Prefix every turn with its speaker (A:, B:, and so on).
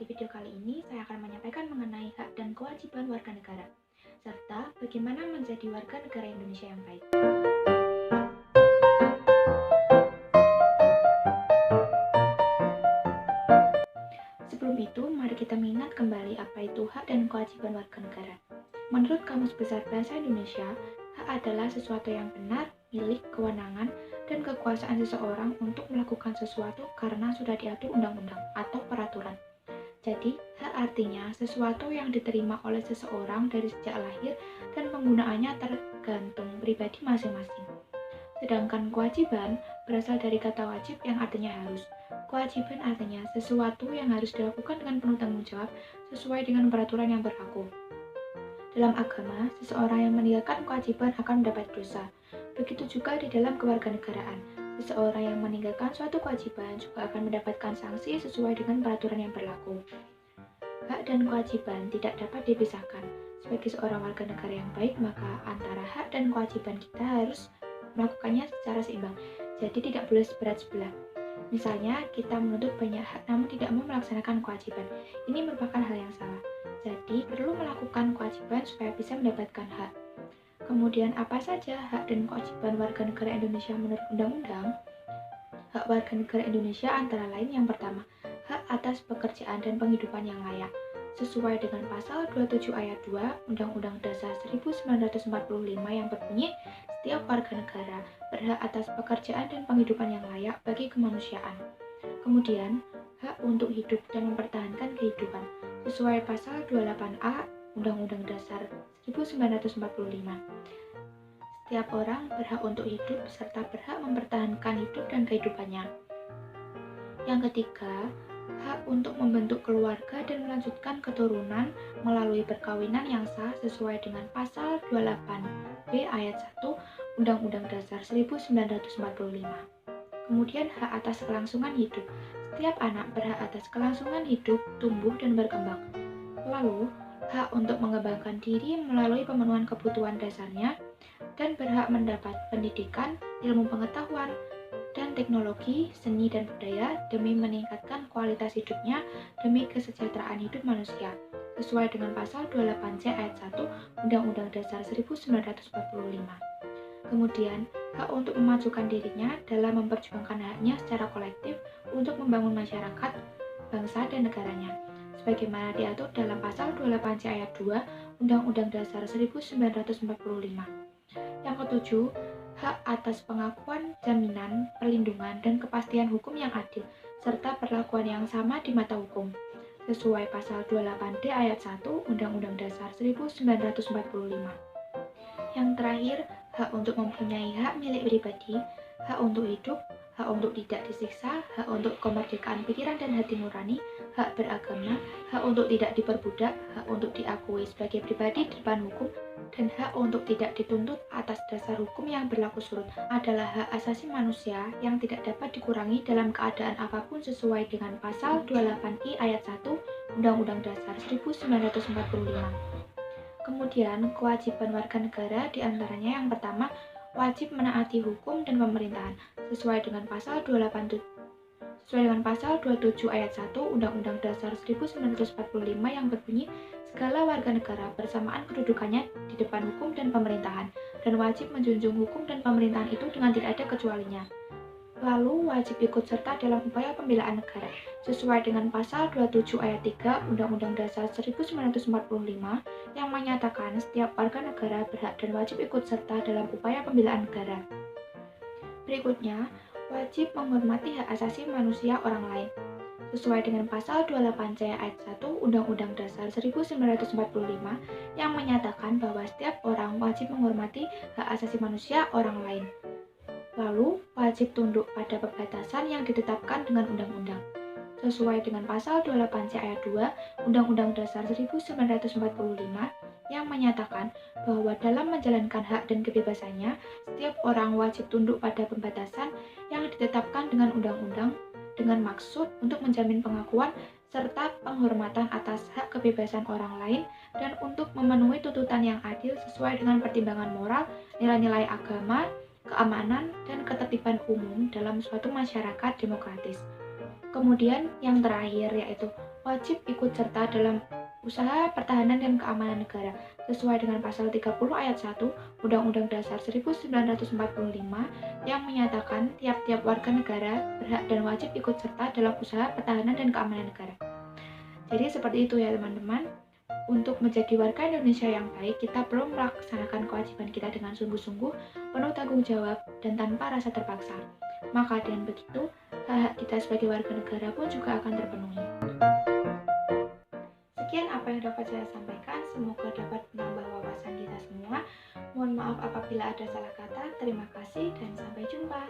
A: video kali ini, saya akan menyampaikan mengenai hak dan kewajiban warga negara, serta bagaimana menjadi warga negara Indonesia yang baik. Sebelum itu, mari kita mengingat kembali apa itu hak dan kewajiban warga negara. Menurut Kamus Besar Bahasa Indonesia, hak adalah sesuatu yang benar, milik, kewenangan, dan kekuasaan seseorang untuk melakukan sesuatu karena sudah diatur undang-undang atau peraturan. Jadi, hak artinya sesuatu yang diterima oleh seseorang dari sejak lahir dan penggunaannya tergantung pribadi masing-masing. Sedangkan kewajiban berasal dari kata wajib yang artinya harus. Kewajiban artinya sesuatu yang harus dilakukan dengan penuh tanggung jawab sesuai dengan peraturan yang berlaku. Dalam agama, seseorang yang meninggalkan kewajiban akan mendapat dosa. Begitu juga di dalam kewarganegaraan. Seseorang yang meninggalkan suatu kewajiban juga akan mendapatkan sanksi sesuai dengan peraturan yang berlaku. Hak dan kewajiban tidak dapat dipisahkan. Sebagai seorang warga negara yang baik, maka antara hak dan kewajiban kita harus melakukannya secara seimbang. Jadi tidak boleh seberat sebelah. Misalnya, kita menuntut banyak hak namun tidak mau melaksanakan kewajiban. Ini merupakan hal yang salah. Jadi, perlu melakukan kewajiban supaya bisa mendapatkan hak. Kemudian, apa saja hak dan kewajiban warga negara Indonesia menurut undang-undang? Hak warga negara Indonesia antara lain yang pertama, hak atas pekerjaan dan penghidupan yang layak. Sesuai dengan pasal 27 ayat 2 Undang-Undang Dasar 1945 yang berbunyi, setiap warga negara berhak atas pekerjaan dan penghidupan yang layak bagi kemanusiaan. Kemudian, hak untuk hidup dan mempertahankan kehidupan. Sesuai pasal 28A Undang-Undang Dasar 1945. Setiap orang berhak untuk hidup serta berhak mempertahankan hidup dan kehidupannya. Yang ketiga, hak untuk membentuk keluarga dan melanjutkan keturunan melalui perkawinan yang sah sesuai dengan pasal 28B ayat 1 Undang-Undang Dasar 1945. Kemudian hak atas kelangsungan hidup. Setiap anak berhak atas kelangsungan hidup, tumbuh, dan berkembang. Lalu, hak untuk mengembangkan diri melalui pemenuhan kebutuhan dasarnya dan berhak mendapat pendidikan, ilmu pengetahuan, dan teknologi, seni, dan budaya demi meningkatkan kualitas hidupnya demi kesejahteraan hidup manusia sesuai dengan pasal 28C ayat 1 Undang-Undang Dasar 1945. Kemudian, hak untuk memajukan dirinya dalam memperjuangkan haknya secara kolektif untuk membangun masyarakat, bangsa, dan negaranya sebagaimana diatur dalam pasal 28C ayat 2 Undang-Undang Dasar 1945. Yang ketujuh, hak atas pengakuan, jaminan, perlindungan, dan kepastian hukum yang adil, serta perlakuan yang sama di mata hukum, sesuai pasal 28D ayat 1 Undang-Undang Dasar 1945. Yang terakhir, hak untuk mempunyai hak milik pribadi, hak untuk hidup, hak untuk tidak disiksa, hak untuk kemerdekaan pikiran dan hati nurani, hak beragama, hak untuk tidak diperbudak, hak untuk diakui sebagai pribadi di depan hukum, dan hak untuk tidak dituntut atas dasar hukum yang berlaku surut adalah hak asasi manusia yang tidak dapat dikurangi dalam keadaan apapun sesuai dengan pasal 28I ayat 1 Undang-Undang Dasar 1945. Kemudian, kewajiban warga negara diantaranya yang pertama, wajib menaati hukum dan pemerintahan sesuai dengan pasal 27 ayat 1 Undang-Undang Dasar 1945 yang berbunyi, segala warga negara bersamaan kedudukannya di depan hukum dan pemerintahan dan wajib menjunjung hukum dan pemerintahan itu dengan tidak ada kecualinya. Lalu wajib ikut serta dalam upaya pembelaan negara sesuai dengan pasal 27 ayat 3 Undang-Undang Dasar 1945 yang menyatakan setiap warga negara berhak dan wajib ikut serta dalam upaya pembelaan negara. Berikutnya, wajib menghormati hak asasi manusia orang lain sesuai dengan pasal 28C ayat 1 Undang-Undang Dasar 1945 yang menyatakan bahwa setiap orang wajib menghormati hak asasi manusia orang lain. Lalu, wajib tunduk pada pembatasan yang ditetapkan dengan undang-undang. Sesuai dengan pasal 28C ayat 2 Undang-Undang Dasar 1945 yang menyatakan bahwa dalam menjalankan hak dan kebebasannya, setiap orang wajib tunduk pada pembatasan yang ditetapkan dengan undang-undang dengan maksud untuk menjamin pengakuan serta penghormatan atas hak kebebasan orang lain dan untuk memenuhi tuntutan yang adil sesuai dengan pertimbangan moral, nilai-nilai agama, keamanan, dan ketertiban umum dalam suatu masyarakat demokratis. Kemudian yang terakhir yaitu wajib ikut serta dalam usaha pertahanan dan keamanan negara sesuai dengan pasal 30 ayat 1 Undang-Undang Dasar 1945 yang menyatakan tiap-tiap warga negara berhak dan wajib ikut serta dalam usaha pertahanan dan keamanan negara. Jadi seperti itu ya teman-teman. Untuk menjadi warga Indonesia yang baik, kita perlu melaksanakan kewajiban kita dengan sungguh-sungguh, penuh tanggung jawab, dan tanpa rasa terpaksa. Maka dengan begitu, hak kita sebagai warga negara pun juga akan terpenuhi. Sekian apa yang dapat saya sampaikan, semoga dapat menambah wawasan kita semua. Mohon maaf apabila ada salah kata. Terima kasih dan sampai jumpa.